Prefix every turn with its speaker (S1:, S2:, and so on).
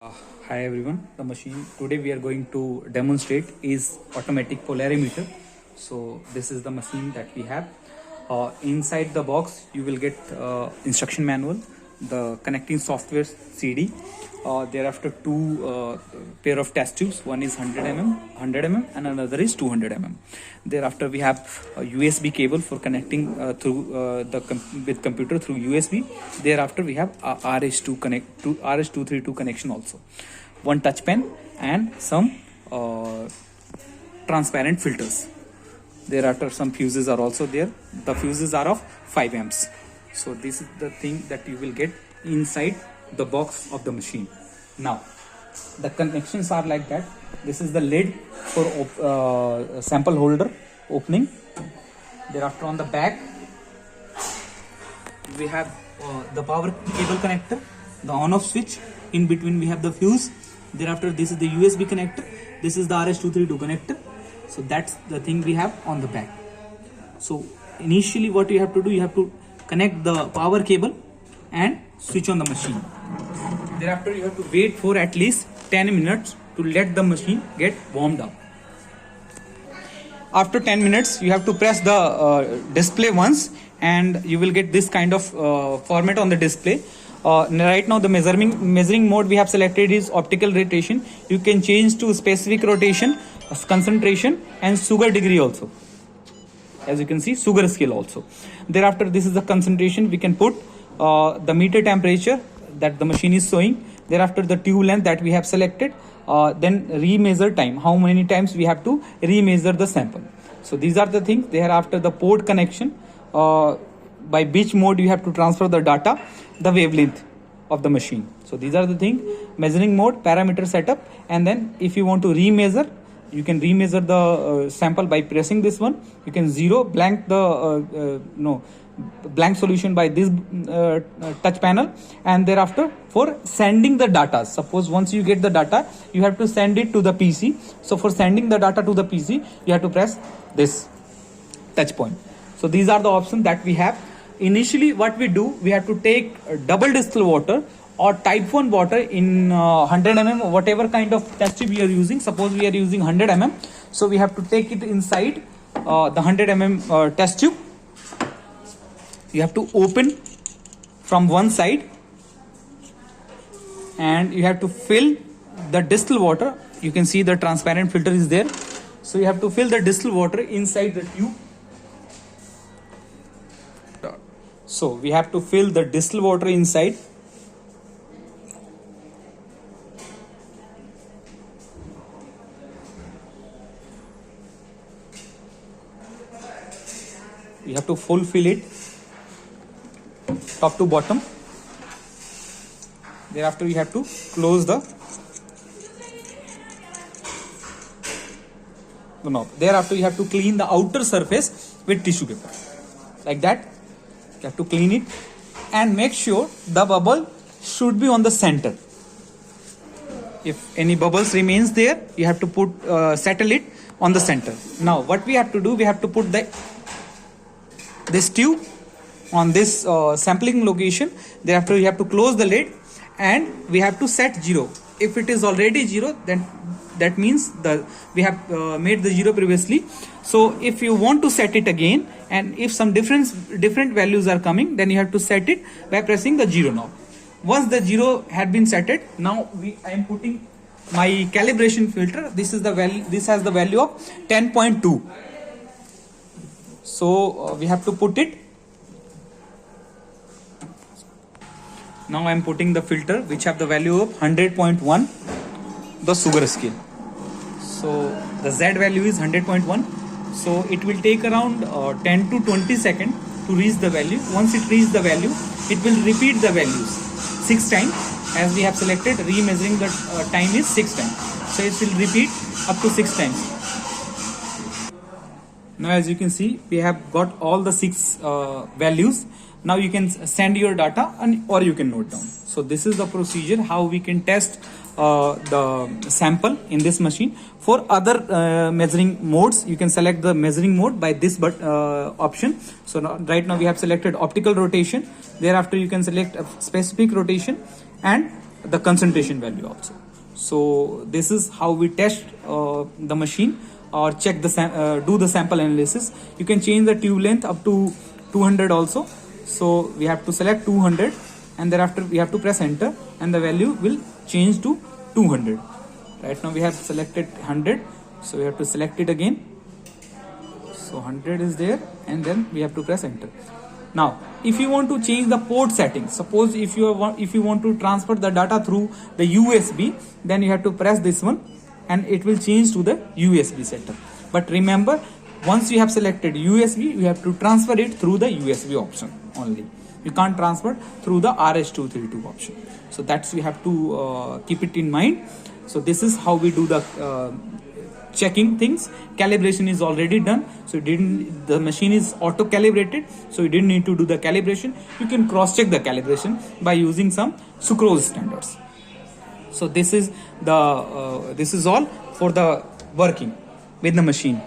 S1: Uh, Hi everyone, the machine today we are going to demonstrate is automatic polarimeter. So this is the machine that we have. Inside the box you will get instruction manual, the connecting software CD, thereafter two pair of test tubes, one is 100 mm and another is 200 mm. Thereafter we have a USB cable for connecting through with computer through USB. Thereafter we have RS232 connection also, one touch pen and some transparent filters. Thereafter some fuses are also there. The fuses are of 5 amps. So this is the thing that you will get inside the box of the machine. Now the connections are like that. This is the lid for sample holder opening. Thereafter on the back we have the power cable connector, the on off switch. In between we have the fuse. Thereafter this is the USB connector, this is the RS232 connector. So that's the thing we have on the back. So initially what you have to do, you have to connect the power cable and switch on the machine. Thereafter you have to wait for at least 10 minutes to let the machine get warmed up. After 10 minutes you have to press the display once and you will get this kind of format on the display. Right now the measuring mode we have selected is optical rotation. You can change to specific rotation, concentration and sugar degree also. As you can see, sugar scale also. Thereafter this is the concentration. We can put the meter temperature that the machine is showing. Thereafter the tube length that we have selected. Then remeasure time, how many times we have to remeasure the sample. So these are the things. Thereafter the port connection, by which mode you have to transfer the data, the wavelength of the machine. So these are the things: measuring mode, parameter setup, and then if you want to remeasure, you can remeasure the sample by pressing this one. You can zero blank the blank solution by this touch panel. And thereafter for sending the data, suppose once you get the data you have to send it to the PC. So for sending the data to the PC you have to press this touch point. So these are the options that we have. Initially what we do, we have to take double distilled water or type 1 water in 100 mm, whatever kind of test tube we are using. Suppose we are using 100 mm, so we have to take it inside the 100 mm test tube. You have to open from one side and you have to fill the distilled water. You can see the transparent filter is there. So you have to fill the distilled water inside the tube. So we have to fill the distilled water inside. You have to fulfill it top to bottom. Thereafter you have to close the knob. Thereafter you have to clean the outer surface with tissue paper like that. You have to clean it and make sure the bubble should be on the center. If any bubbles remains there, you have to put settle it on the center. Now what we have to do, we have to put this tube on this sampling location. Thereafter you have to close the lid and we have to set 0. If it is already 0, then that means we have made the 0 previously. So if you want to set it again, and if some different values are coming, then you have to set it by pressing the 0 knob. Once the 0 had been set it, now I am putting my calibration filter. This is the value. This has the value of 10.2. So we have to put it. Now I am putting the filter which have the value of 100.1, the sugar scale. So the Z value is 100.1. So it will take around 10 to 20 seconds to reach the value. Once it reaches the value, it will repeat the values 6 times. As we have selected, remeasuring the time is 6 times. So it will repeat up to 6 times. Now as you can see, we have got all the 6 values. Now you can send your data or you can note down. So this is the procedure how we can test the sample in this machine. For other measuring modes, you can select the measuring mode by this option. So right now we have selected optical rotation. Thereafter you can select a specific rotation and the concentration value also. So this is how we test the machine or check the do the sample analysis. You can change the tube length up to 200 also. So we have to select 200 and thereafter we have to press enter and the value will change to 200. Right now we have selected 100, so we have to select it again. So 100 is there and then we have to press enter. Now if you want to change the port settings, suppose if you want to transfer the data through the USB, then you have to press this one and it will change to the USB setup. But remember, once you have selected USB, you have to transfer it through the USB option only. You can't transfer through the RS-232 option. So that's we have to keep it in mind. So this is how we do the checking things. Calibration is already done, so the machine is auto calibrated, so you didn't need to do the calibration. You can cross check the calibration by using some sucrose standards. So this is all for the working with the machine.